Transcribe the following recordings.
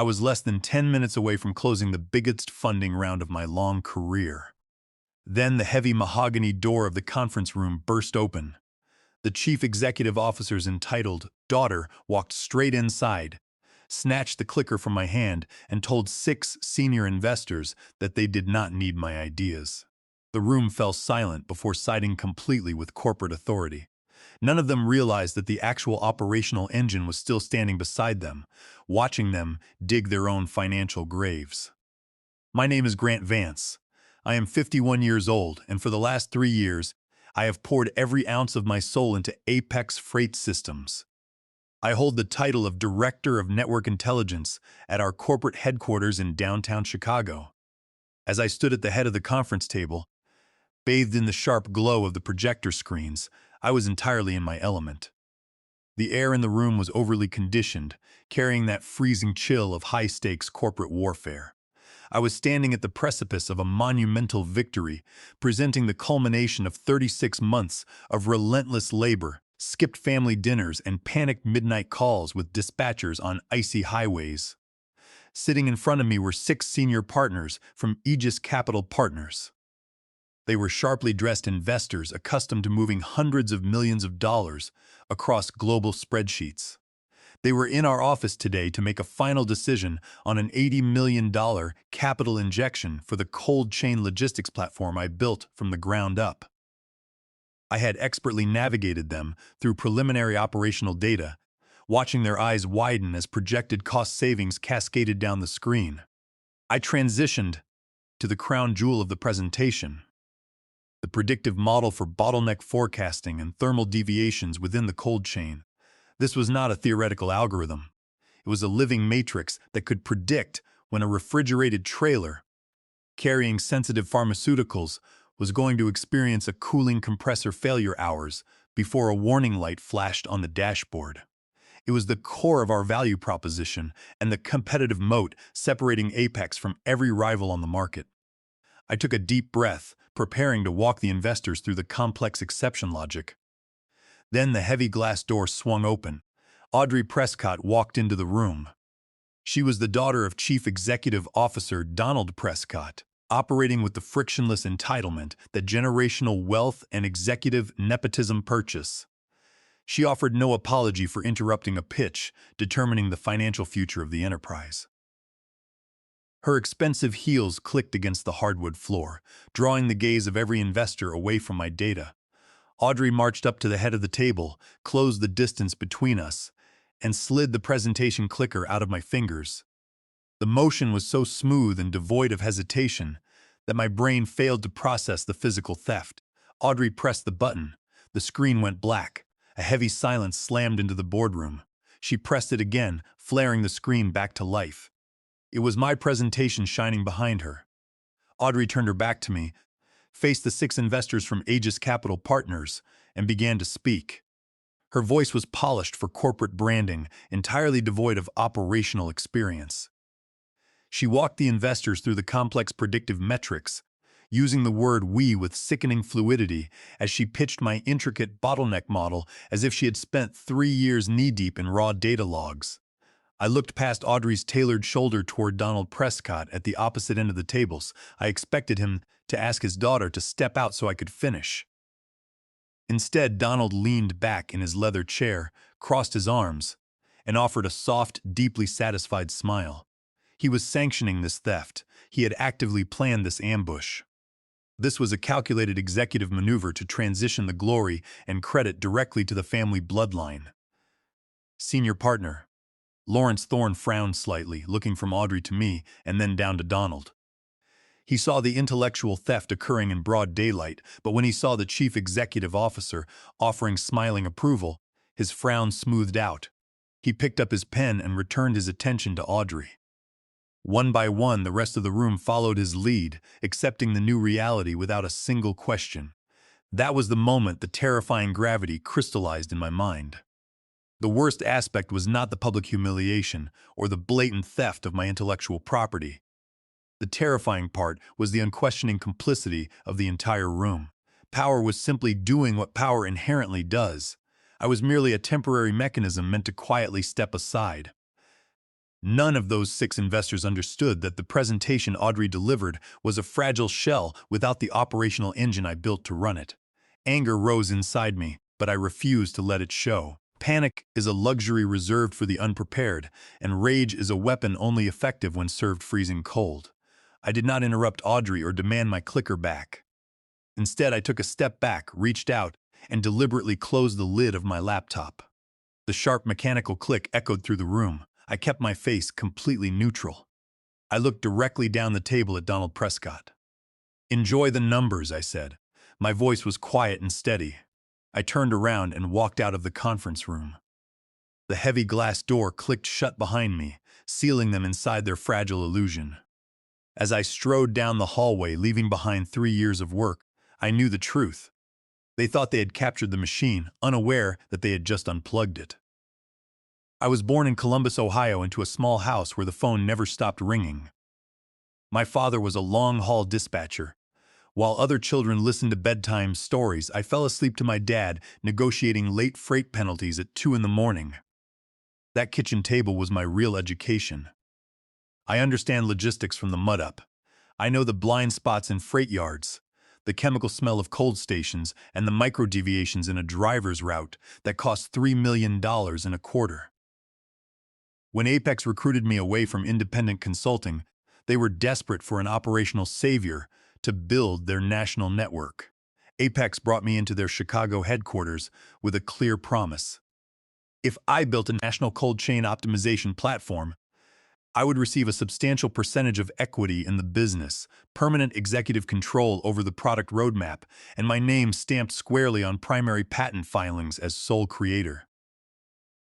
I was less than 10 minutes away from closing the biggest funding round of my long career. Then the heavy mahogany door of the conference room burst open. The chief executive officer's entitled daughter walked straight inside, snatched the clicker from my hand, and told 6 senior investors that they did not need my ideas. The room fell silent before siding completely with corporate authority. None of them realized that the actual operational engine was still standing beside them, watching them dig their own financial graves. My name is Grant Vance. I am 51 years old, and for the last 3 years, I have poured every ounce of my soul into Apex Freight Systems. I hold the title of Director of Network Intelligence at our corporate headquarters in downtown Chicago. As I stood at the head of the conference table, bathed in the sharp glow of the projector screens, I was entirely in my element. The air in the room was overly conditioned, carrying that freezing chill of high-stakes corporate warfare. I was standing at the precipice of a monumental victory, presenting the culmination of 36 months of relentless labor, skipped family dinners, and panicked midnight calls with dispatchers on icy highways. Sitting in front of me were 6 senior partners from Aegis Capital Partners. They were sharply dressed investors accustomed to moving hundreds of millions of dollars across global spreadsheets. They were in our office today to make a final decision on an $80 million capital injection for the cold chain logistics platform I built from the ground up. I had expertly navigated them through preliminary operational data, watching their eyes widen as projected cost savings cascaded down the screen. I transitioned to the crown jewel of the presentation: the predictive model for bottleneck forecasting and thermal deviations within the cold chain. This was not a theoretical algorithm. It was a living matrix that could predict when a refrigerated trailer carrying sensitive pharmaceuticals was going to experience a cooling compressor failure hours before a warning light flashed on the dashboard. It was the core of our value proposition and the competitive moat separating Apex from every rival on the market. I took a deep breath, preparing to walk the investors through the complex exception logic. Then the heavy glass door swung open. Audrey Prescott walked into the room. She was the daughter of Chief Executive Officer Donald Prescott, operating with the frictionless entitlement that generational wealth and executive nepotism purchase. She offered no apology for interrupting a pitch determining the financial future of the enterprise. Her expensive heels clicked against the hardwood floor, drawing the gaze of every investor away from my data. Audrey marched up to the head of the table, closed the distance between us, and slid the presentation clicker out of my fingers. The motion was so smooth and devoid of hesitation that my brain failed to process the physical theft. Audrey pressed the button. The screen went black. A heavy silence slammed into the boardroom. She pressed it again, flaring the screen back to life. It was my presentation shining behind her. Audrey turned her back to me, faced the 6 investors from Aegis Capital Partners, and began to speak. Her voice was polished for corporate branding, entirely devoid of operational experience. She walked the investors through the complex predictive metrics, using the word "we" with sickening fluidity as she pitched my intricate bottleneck model as if she had spent 3 years knee-deep in raw data logs. I looked past Audrey's tailored shoulder toward Donald Prescott at the opposite end of the tables. I expected him to ask his daughter to step out so I could finish. Instead, Donald leaned back in his leather chair, crossed his arms, and offered a soft, deeply satisfied smile. He was sanctioning this theft. He had actively planned this ambush. This was a calculated executive maneuver to transition the glory and credit directly to the family bloodline. Senior partner Lawrence Thorne frowned slightly, looking from Audrey to me and then down to Donald. He saw the intellectual theft occurring in broad daylight, but when he saw the chief executive officer offering smiling approval, his frown smoothed out. He picked up his pen and returned his attention to Audrey. One by one, the rest of the room followed his lead, accepting the new reality without a single question. That was the moment the terrifying gravity crystallized in my mind. The worst aspect was not the public humiliation or the blatant theft of my intellectual property. The terrifying part was the unquestioning complicity of the entire room. Power was simply doing what power inherently does. I was merely a temporary mechanism meant to quietly step aside. None of those 6 investors understood that the presentation Audrey delivered was a fragile shell without the operational engine I built to run it. Anger rose inside me, but I refused to let it show. Panic is a luxury reserved for the unprepared, and rage is a weapon only effective when served freezing cold. I did not interrupt Audrey or demand my clicker back. Instead, I took a step back, reached out, and deliberately closed the lid of my laptop. The sharp mechanical click echoed through the room. I kept my face completely neutral. I looked directly down the table at Donald Prescott. "Enjoy the numbers," I said. My voice was quiet and steady. I turned around and walked out of the conference room. The heavy glass door clicked shut behind me, sealing them inside their fragile illusion. As I strode down the hallway, leaving behind 3 years of work, I knew the truth. They thought they had captured the machine, unaware that they had just unplugged it. I was born in Columbus, Ohio, into a small house where the phone never stopped ringing. My father was a long-haul dispatcher. While other children listened to bedtime stories, I fell asleep to my dad negotiating late freight penalties at 2 in the morning. That kitchen table was my real education. I understand logistics from the mud up. I know the blind spots in freight yards, the chemical smell of cold stations, and the micro-deviations in a driver's route that cost $3 million in a quarter. When Apex recruited me away from independent consulting, they were desperate for an operational savior to build their national network. Apex brought me into their Chicago headquarters with a clear promise. If I built a national cold chain optimization platform, I would receive a substantial percentage of equity in the business, permanent executive control over the product roadmap, and my name stamped squarely on primary patent filings as sole creator.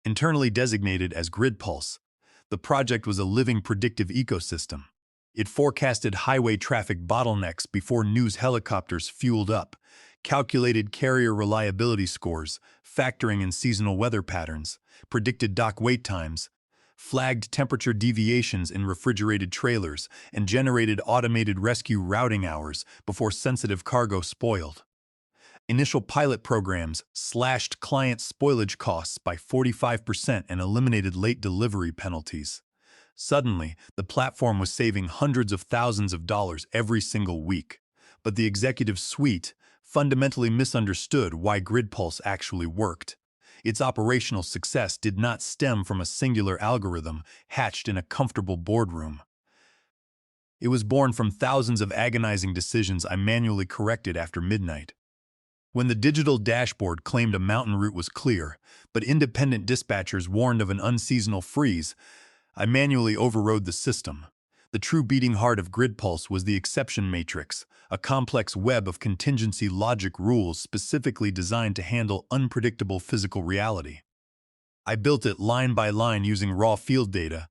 Internally designated as GridPulse, the project was a living predictive ecosystem. It forecasted highway traffic bottlenecks before news helicopters fueled up, calculated carrier reliability scores, factoring in seasonal weather patterns, predicted dock wait times, flagged temperature deviations in refrigerated trailers, and generated automated rescue routing hours before sensitive cargo spoiled. Initial pilot programs slashed client spoilage costs by 45% and eliminated late delivery penalties. Suddenly, the platform was saving hundreds of thousands of dollars every single week. But the executive suite fundamentally misunderstood why GridPulse actually worked. Its operational success did not stem from a singular algorithm hatched in a comfortable boardroom. It was born from thousands of agonizing decisions I manually corrected after midnight. When the digital dashboard claimed a mountain route was clear, but independent dispatchers warned of an unseasonal freeze, I manually overrode the system. The true beating heart of GridPulse was the exception matrix, a complex web of contingency logic rules specifically designed to handle unpredictable physical reality. I built it line by line using raw field data,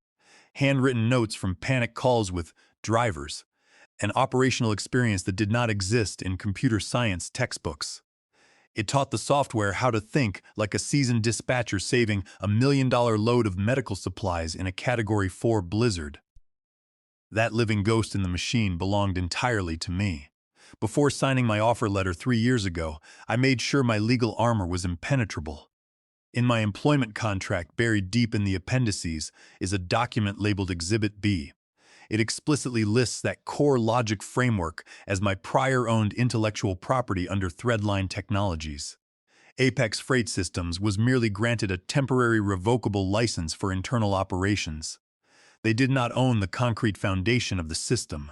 handwritten notes from panic calls with drivers, and operational experience that did not exist in computer science textbooks. It taught the software how to think like a seasoned dispatcher saving $1 million load of medical supplies in a Category 4 blizzard. That living ghost in the machine belonged entirely to me. Before signing my offer letter 3 years ago, I made sure my legal armor was impenetrable. In my employment contract, buried deep in the appendices, is a document labeled Exhibit B. It explicitly lists that core logic framework as my prior-owned intellectual property under Threadline Technologies. Apex Freight Systems was merely granted a temporary revocable license for internal operations. They did not own the concrete foundation of the system.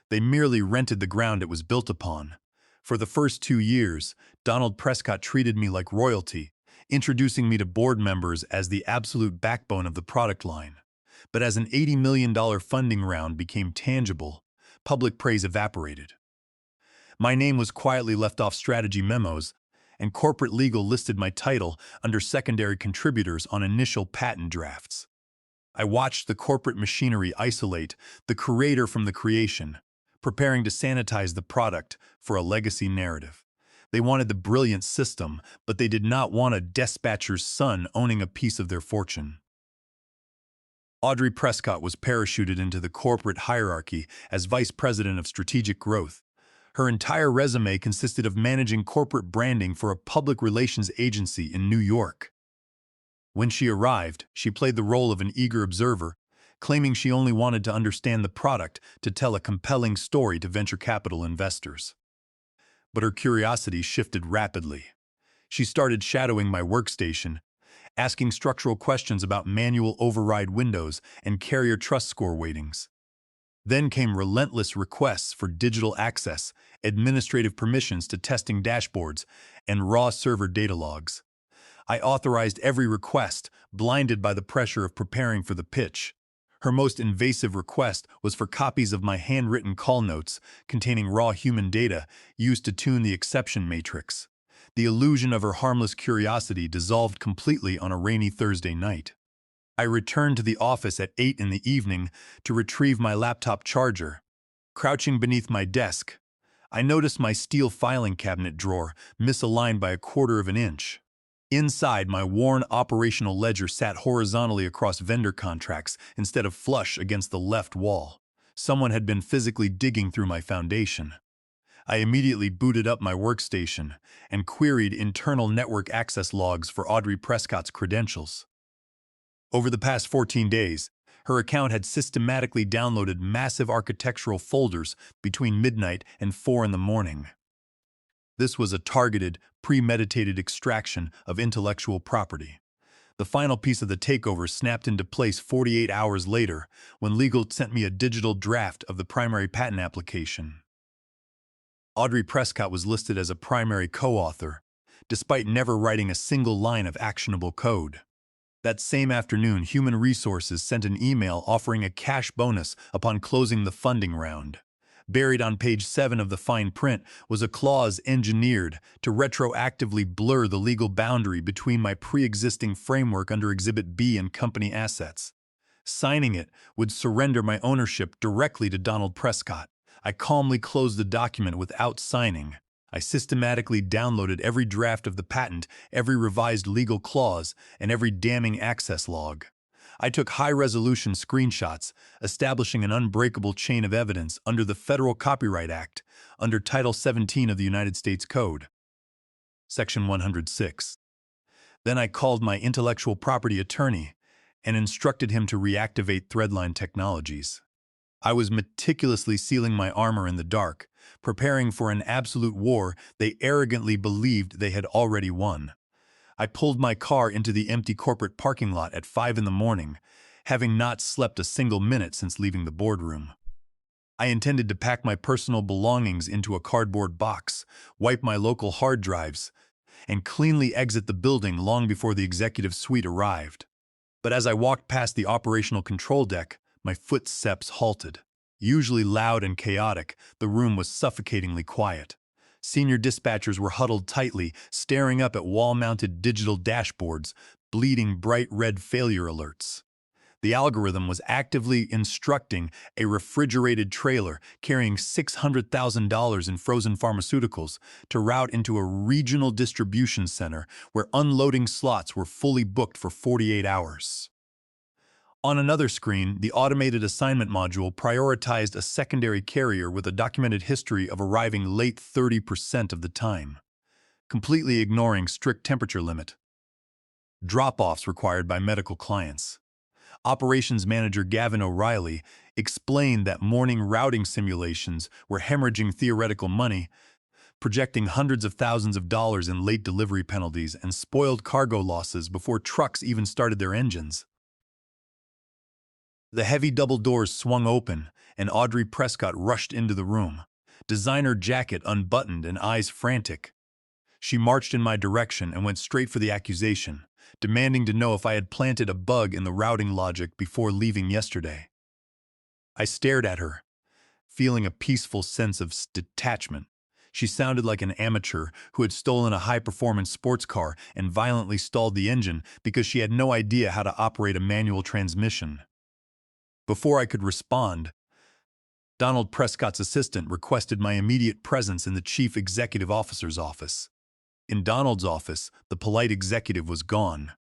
They merely rented the ground it was built upon. For the first 2 years, Donald Prescott treated me like royalty, introducing me to board members as the absolute backbone of the product line. But as an $80 million funding round became tangible, public praise evaporated. My name was quietly left off strategy memos, and corporate legal listed my title under secondary contributors on initial patent drafts. I watched the corporate machinery isolate the creator from the creation, preparing to sanitize the product for a legacy narrative. They wanted the brilliant system, but they did not want a dispatcher's son owning a piece of their fortune. Audrey Prescott was parachuted into the corporate hierarchy as Vice President of Strategic Growth. Her entire resume consisted of managing corporate branding for a public relations agency in New York. When she arrived, she played the role of an eager observer, claiming she only wanted to understand the product to tell a compelling story to venture capital investors. But her curiosity shifted rapidly. She started shadowing my workstation, asking structural questions about manual override windows and carrier trust score weightings. Then came relentless requests for digital access, administrative permissions to testing dashboards, and raw server data logs. I authorized every request, blinded by the pressure of preparing for the pitch. Her most invasive request was for copies of my handwritten call notes containing raw human data used to tune the exception matrix. The illusion of her harmless curiosity dissolved completely on a rainy Thursday night. I returned to the office at 8 in the evening to retrieve my laptop charger. Crouching beneath my desk, I noticed my steel filing cabinet drawer misaligned by a quarter of an inch. Inside, my worn operational ledger sat horizontally across vendor contracts instead of flush against the left wall. Someone had been physically digging through my foundation. I immediately booted up my workstation and queried internal network access logs for Audrey Prescott's credentials. Over the past 14 days, her account had systematically downloaded massive architectural folders between midnight and 4 in the morning. This was a targeted, premeditated extraction of intellectual property. The final piece of the takeover snapped into place 48 hours later when legal sent me a digital draft of the primary patent application. Audrey Prescott was listed as a primary co-author, despite never writing a single line of actionable code. That same afternoon, Human Resources sent an email offering a cash bonus upon closing the funding round. Buried on page 7 of the fine print was a clause engineered to retroactively blur the legal boundary between my pre-existing framework under Exhibit B and company assets. Signing it would surrender my ownership directly to Donald Prescott. I calmly closed the document without signing. I systematically downloaded every draft of the patent, every revised legal clause, and every damning access log. I took high-resolution screenshots, establishing an unbreakable chain of evidence under the Federal Copyright Act, under Title 17 of the United States Code, Section 106. Then I called my intellectual property attorney and instructed him to reactivate Threadline Technologies. I was meticulously sealing my armor in the dark, preparing for an absolute war they arrogantly believed they had already won. I pulled my car into the empty corporate parking lot at 5 in the morning, having not slept a single minute since leaving the boardroom. I intended to pack my personal belongings into a cardboard box, wipe my local hard drives, and cleanly exit the building long before the executive suite arrived. But as I walked past the operational control deck, my footsteps halted. Usually loud and chaotic, the room was suffocatingly quiet. Senior dispatchers were huddled tightly, staring up at wall-mounted digital dashboards, bleeding bright red failure alerts. The algorithm was actively instructing a refrigerated trailer carrying $600,000 in frozen pharmaceuticals to route into a regional distribution center where unloading slots were fully booked for 48 hours. On another screen, the automated assignment module prioritized a secondary carrier with a documented history of arriving late 30% of the time, completely ignoring strict temperature limit. Drop-offs required by medical clients. Operations Manager Gavin O'Reilly explained that morning routing simulations were hemorrhaging theoretical money, projecting hundreds of thousands of dollars in late delivery penalties and spoiled cargo losses before trucks even started their engines. The heavy double doors swung open, and Audrey Prescott rushed into the room, designer jacket unbuttoned and eyes frantic. She marched in my direction and went straight for the accusation, demanding to know if I had planted a bug in the routing logic before leaving yesterday. I stared at her, feeling a peaceful sense of detachment. She sounded like an amateur who had stolen a high-performance sports car and violently stalled the engine because she had no idea how to operate a manual transmission. Before I could respond, Donald Prescott's assistant requested my immediate presence in the chief executive officer's office. In Donald's office, the polite executive was gone.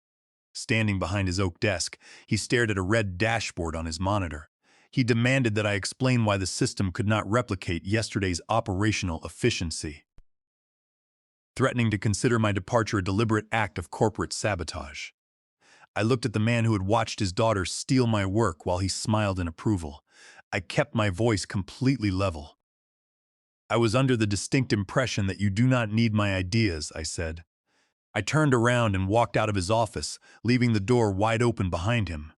Standing behind his oak desk, he stared at a red dashboard on his monitor. He demanded that I explain why the system could not replicate yesterday's operational efficiency, threatening to consider my departure a deliberate act of corporate sabotage. I looked at the man who had watched his daughter steal my work while he smiled in approval. I kept my voice completely level. I was under the distinct impression that you do not need my ideas, I said. I turned around and walked out of his office, leaving the door wide open behind him.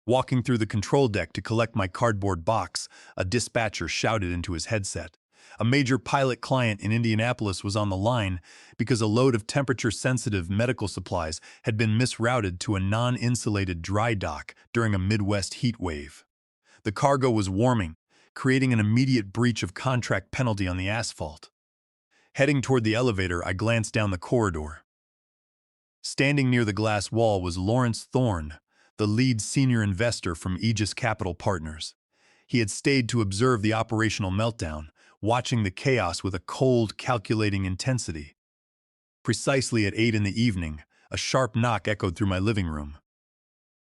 Walking through the control deck to collect my cardboard box, a dispatcher shouted into his headset. A major pilot client in Indianapolis was on the line because a load of temperature-sensitive medical supplies had been misrouted to a non-insulated dry dock during a Midwest heat wave. The cargo was warming, creating an immediate breach of contract penalty on the asphalt. Heading toward the elevator, I glanced down the corridor. Standing near the glass wall was Lawrence Thorne, the lead senior investor from Aegis Capital Partners. He had stayed to observe the operational meltdown, watching the chaos with a cold, calculating intensity. Precisely at 8 in the evening, a sharp knock echoed through my living room.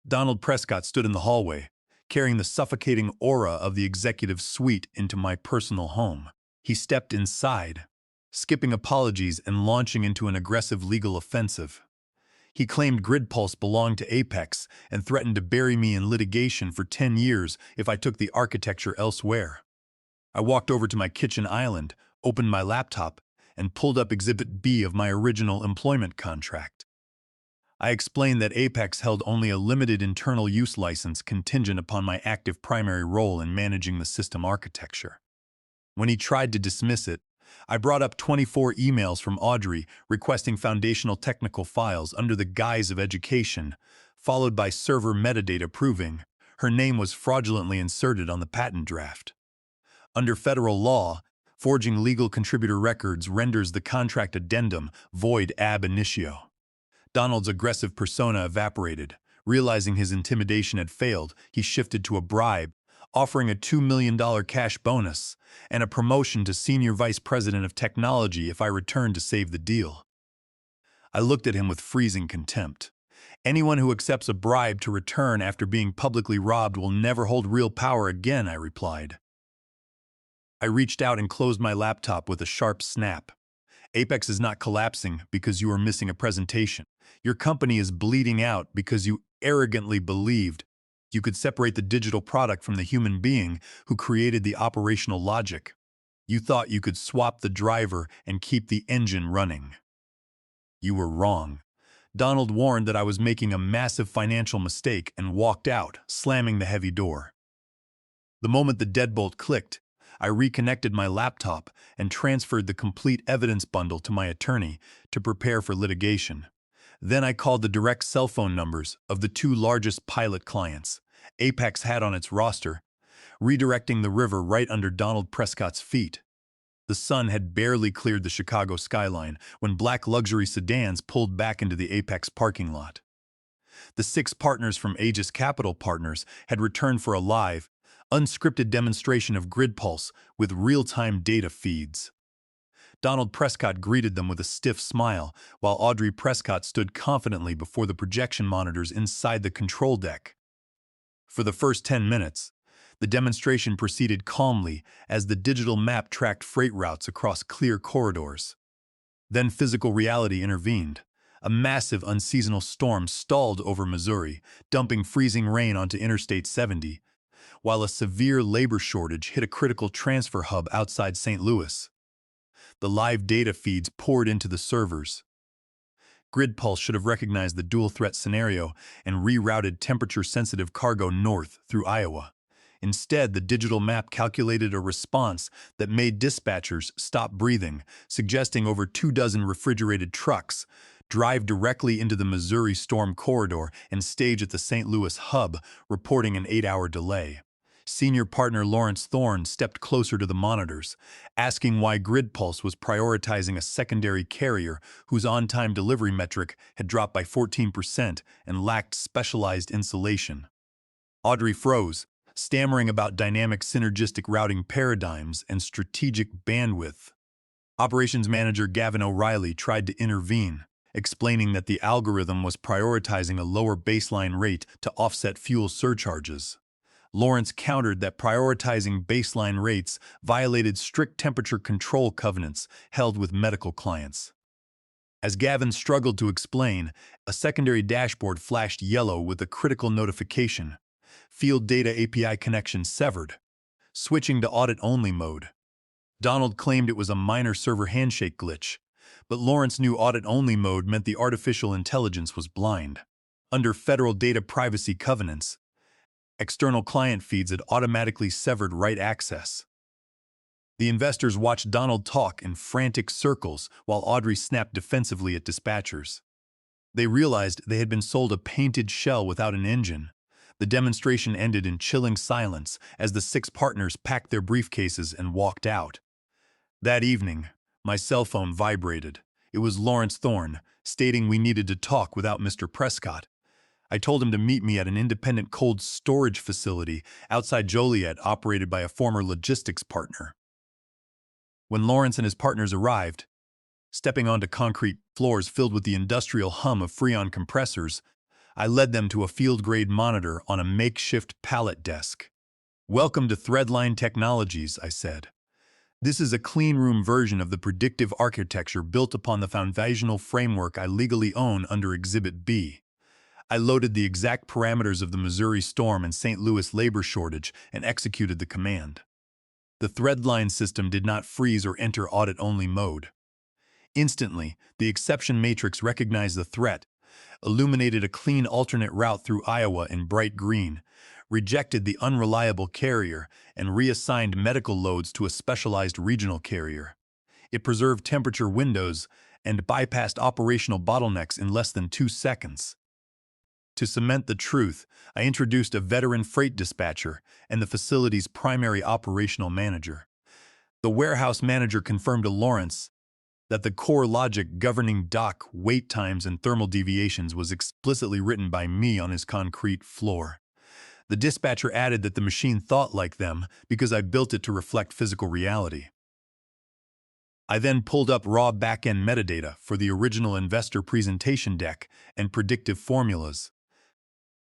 Donald Prescott stood in the hallway, carrying the suffocating aura of the executive suite into my personal home. He stepped inside, skipping apologies and launching into an aggressive legal offensive. He claimed GridPulse belonged to Apex and threatened to bury me in litigation for 10 years if I took the architecture elsewhere. I walked over to my kitchen island, opened my laptop, and pulled up Exhibit B of my original employment contract. I explained that Apex held only a limited internal use license contingent upon my active primary role in managing the system architecture. When he tried to dismiss it, I brought up 24 emails from Audrey requesting foundational technical files under the guise of education, followed by server metadata proving her name was fraudulently inserted on the patent draft. Under federal law, forging legal contributor records renders the contract addendum void ab initio. Donald's aggressive persona evaporated. Realizing his intimidation had failed, he shifted to a bribe, offering a $2 million cash bonus and a promotion to Senior Vice President of Technology if I returned to save the deal. I looked at him with freezing contempt. Anyone who accepts a bribe to return after being publicly robbed will never hold real power again, I replied. I reached out and closed my laptop with a sharp snap. Apex is not collapsing because you are missing a presentation. Your company is bleeding out because you arrogantly believed you could separate the digital product from the human being who created the operational logic. You thought you could swap the driver and keep the engine running. You were wrong. Donald warned that I was making a massive financial mistake and walked out, slamming the heavy door. The moment the deadbolt clicked, I reconnected my laptop and transferred the complete evidence bundle to my attorney to prepare for litigation. Then I called the direct cell phone numbers of the two largest pilot clients Apex had on its roster, redirecting the river right under Donald Prescott's feet. The sun had barely cleared the Chicago skyline when black luxury sedans pulled back into the Apex parking lot. The 6 partners from Aegis Capital Partners had returned for a live, unscripted demonstration of GridPulse with real-time data feeds. Donald Prescott greeted them with a stiff smile, while Audrey Prescott stood confidently before the projection monitors inside the control deck. For the first 10 minutes, the demonstration proceeded calmly as the digital map tracked freight routes across clear corridors. Then physical reality intervened. A massive unseasonal storm stalled over Missouri, dumping freezing rain onto Interstate 70, while a severe labor shortage hit a critical transfer hub outside St. Louis. The live data feeds poured into the servers. GridPulse should have recognized the dual-threat scenario and rerouted temperature-sensitive cargo north through Iowa. Instead, the digital map calculated a response that made dispatchers stop breathing, suggesting over 24 refrigerated trucks drive directly into the Missouri storm corridor and stage at the St. Louis hub, reporting an 8-hour delay. Senior partner Lawrence Thorne stepped closer to the monitors, asking why GridPulse was prioritizing a secondary carrier whose on-time delivery metric had dropped by 14% and lacked specialized insulation. Audrey froze, stammering about dynamic synergistic routing paradigms and strategic bandwidth. Operations manager Gavin O'Reilly tried to intervene, explaining that the algorithm was prioritizing a lower baseline rate to offset fuel surcharges. Lawrence countered that prioritizing baseline rates violated strict temperature control covenants held with medical clients. As Gavin struggled to explain, a secondary dashboard flashed yellow with a critical notification. Field data API connection severed. Switching to audit-only mode. Donald claimed it was a minor server handshake glitch, but Lawrence knew audit-only mode meant the artificial intelligence was blind. Under federal data privacy covenants, external client feeds had automatically severed write access. The investors watched Donald talk in frantic circles while Audrey snapped defensively at dispatchers. They realized they had been sold a painted shell without an engine. The demonstration ended in chilling silence as the 6 partners packed their briefcases and walked out. That evening, my cell phone vibrated. It was Lawrence Thorne, stating we needed to talk without Mr. Prescott. I told him to meet me at an independent cold storage facility outside Joliet operated by a former logistics partner. When Lawrence and his partners arrived, stepping onto concrete floors filled with the industrial hum of Freon compressors, I led them to a field-grade monitor on a makeshift pallet desk. "Welcome to Threadline Technologies," I said. "This is a clean-room version of the predictive architecture built upon the foundational framework I legally own under Exhibit B." I loaded the exact parameters of the Missouri storm and St. Louis labor shortage and executed the command. The Threadline system did not freeze or enter audit-only mode. Instantly, the exception matrix recognized the threat, illuminated a clean alternate route through Iowa in bright green, rejected the unreliable carrier, and reassigned medical loads to a specialized regional carrier. It preserved temperature windows and bypassed operational bottlenecks in less than 2 seconds. To cement the truth, I introduced a veteran freight dispatcher and the facility's primary operational manager. The warehouse manager confirmed to Lawrence that the core logic governing dock wait times and thermal deviations was explicitly written by me on his concrete floor. The dispatcher added that the machine thought like them because I built it to reflect physical reality. I then pulled up raw back-end metadata for the original investor presentation deck and predictive formulas.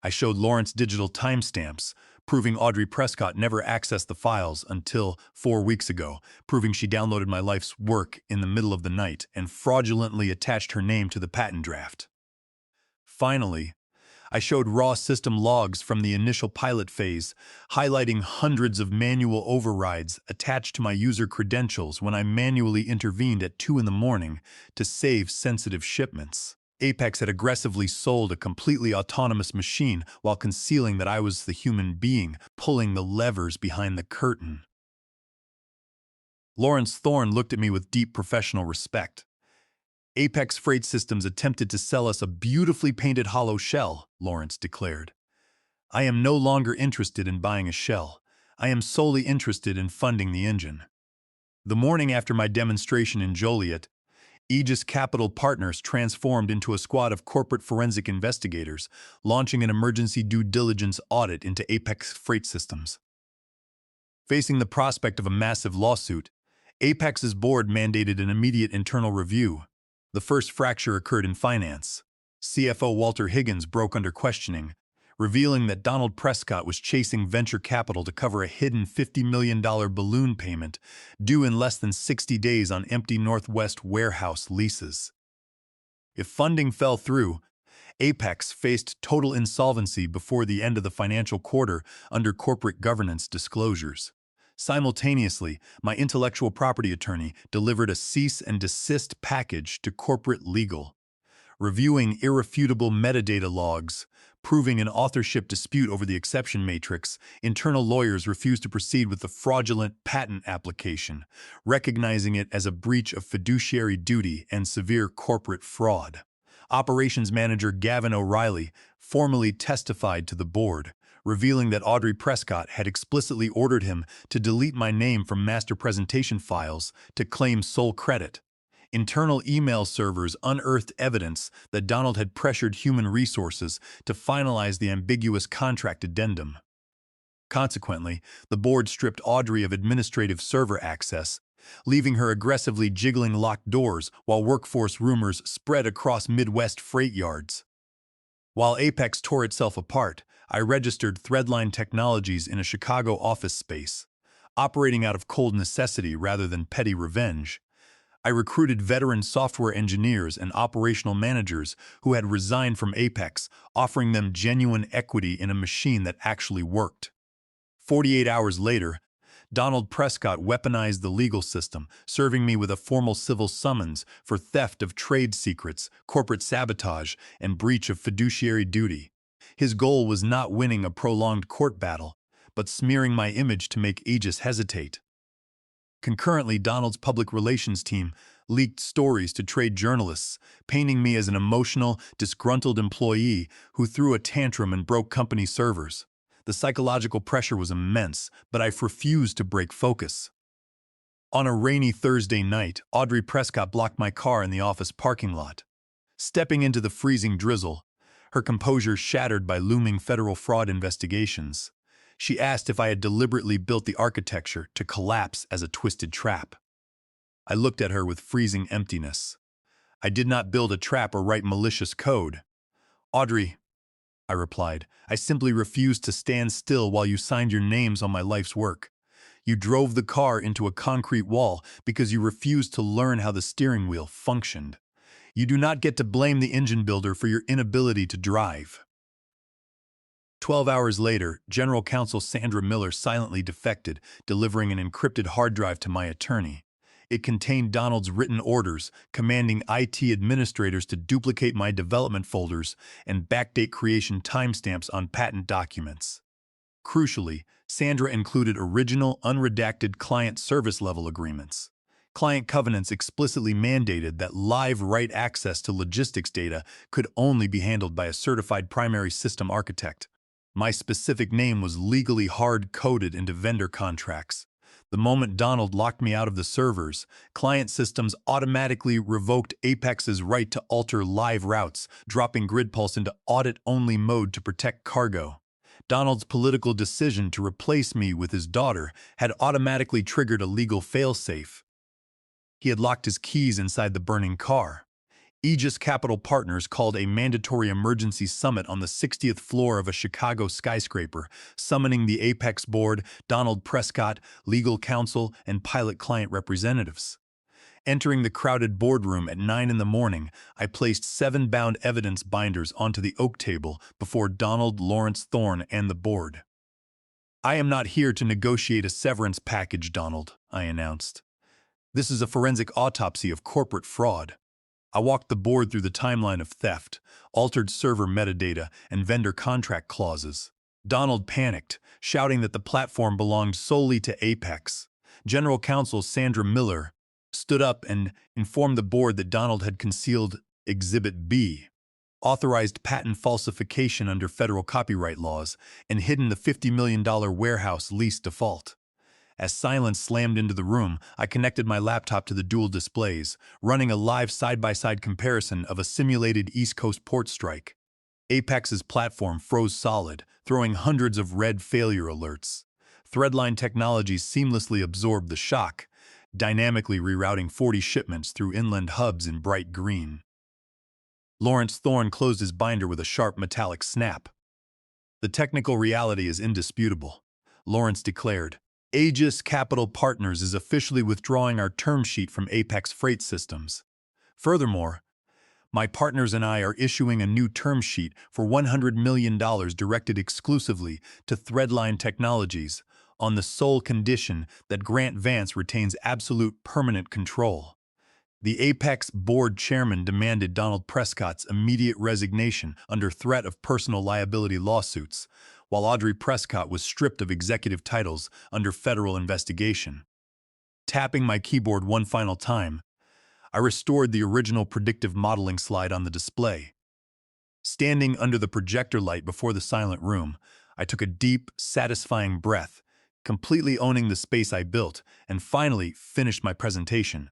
I showed Lawrence digital timestamps, proving Audrey Prescott never accessed the files until 4 weeks ago, proving she downloaded my life's work in the middle of the night and fraudulently attached her name to the patent draft. Finally, I showed raw system logs from the initial pilot phase, highlighting hundreds of manual overrides attached to my user credentials when I manually intervened at 2 in the morning to save sensitive shipments. Apex had aggressively sold a completely autonomous machine while concealing that I was the human being pulling the levers behind the curtain. Lawrence Thorne looked at me with deep professional respect. "Apex Freight Systems attempted to sell us a beautifully painted hollow shell," Lawrence declared. "I am no longer interested in buying a shell. I am solely interested in funding the engine." The morning after my demonstration in Joliet, Aegis Capital Partners transformed into a squad of corporate forensic investigators, launching an emergency due diligence audit into Apex Freight Systems. Facing the prospect of a massive lawsuit, Apex's board mandated an immediate internal review. The first fracture occurred in finance. CFO Walter Higgins broke under questioning, revealing that Donald Prescott was chasing venture capital to cover a hidden $50 million balloon payment due in less than 60 days on empty Northwest warehouse leases. If funding fell through, Apex faced total insolvency before the end of the financial quarter under corporate governance disclosures. Simultaneously, my intellectual property attorney delivered a cease and desist package to corporate legal, reviewing irrefutable metadata logs, proving an authorship dispute over the exception matrix. Internal lawyers refused to proceed with the fraudulent patent application, recognizing it as a breach of fiduciary duty and severe corporate fraud. Operations manager Gavin O'Reilly formally testified to the board, revealing that Audrey Prescott had explicitly ordered him to delete my name from master presentation files to claim sole credit. Internal email servers unearthed evidence that Donald had pressured human resources to finalize the ambiguous contract addendum. Consequently, the board stripped Audrey of administrative server access, leaving her aggressively jiggling locked doors while workforce rumors spread across Midwest freight yards. While Apex tore itself apart, I registered Threadline Technologies in a Chicago office space. Operating out of cold necessity rather than petty revenge, I recruited veteran software engineers and operational managers who had resigned from Apex, offering them genuine equity in a machine that actually worked. 48 hours later, Donald Prescott weaponized the legal system, serving me with a formal civil summons for theft of trade secrets, corporate sabotage, and breach of fiduciary duty. His goal was not winning a prolonged court battle, but smearing my image to make Aegis hesitate. Concurrently, Donald's public relations team leaked stories to trade journalists, painting me as an emotional, disgruntled employee who threw a tantrum and broke company servers. The psychological pressure was immense, but I refused to break focus. On a rainy Thursday night, Audrey Prescott blocked my car in the office parking lot. Stepping into the freezing drizzle, her composure shattered by looming federal fraud investigations, she asked if I had deliberately built the architecture to collapse as a twisted trap. I looked at her with freezing emptiness. I did not build a trap or write malicious code. Audrey, I replied, I simply refused to stand still while you signed your names on my life's work. You drove the car into a concrete wall because you refused to learn how the steering wheel functioned. You do not get to blame the engine builder for your inability to drive. 12 hours later, General Counsel Sandra Miller silently defected, delivering an encrypted hard drive to my attorney. It contained Donald's written orders, commanding IT administrators to duplicate my development folders and backdate creation timestamps on patent documents. Crucially, Sandra included original, unredacted client service level agreements. Client covenants explicitly mandated that live write access to logistics data could only be handled by a certified primary system architect. My specific name was legally hard-coded into vendor contracts. The moment Donald locked me out of the servers, client systems automatically revoked Apex's right to alter live routes, dropping GridPulse into audit-only mode to protect cargo. Donald's political decision to replace me with his daughter had automatically triggered a legal failsafe. He had locked his keys inside the burning car. Aegis Capital Partners called a mandatory emergency summit on the 60th floor of a Chicago skyscraper, summoning the Apex board, Donald Prescott, legal counsel, and pilot client representatives. Entering the crowded boardroom at 9 in the morning, I placed 7 bound evidence binders onto the oak table before Donald Lawrence Thorne and the board. I am not here to negotiate a severance package, Donald, I announced. This is a forensic autopsy of corporate fraud. I walked the board through the timeline of theft, altered server metadata, and vendor contract clauses. Donald panicked, shouting that the platform belonged solely to Apex. General Counsel Sandra Miller stood up and informed the board that Donald had concealed Exhibit B, authorized patent falsification under federal copyright laws, and hidden the $50 million warehouse lease default. As silence slammed into the room, I connected my laptop to the dual displays, running a live side-by-side comparison of a simulated East Coast port strike. Apex's platform froze solid, throwing hundreds of red failure alerts. Threadline Technologies seamlessly absorbed the shock, dynamically rerouting 40 shipments through inland hubs in bright green. Lawrence Thorne closed his binder with a sharp metallic snap. The technical reality is indisputable, Lawrence declared. Aegis Capital Partners is officially withdrawing our term sheet from Apex Freight Systems. Furthermore, my partners and I are issuing a new term sheet for $100 million directed exclusively to Threadline Technologies on the sole condition that Grant Vance retains absolute permanent control. The Apex board chairman demanded Donald Prescott's immediate resignation under threat of personal liability lawsuits, while Audrey Prescott was stripped of executive titles under federal investigation. Tapping my keyboard one final time, I restored the original predictive modeling slide on the display. Standing under the projector light before the silent room, I took a deep, satisfying breath, completely owning the space I built, and finally finished my presentation.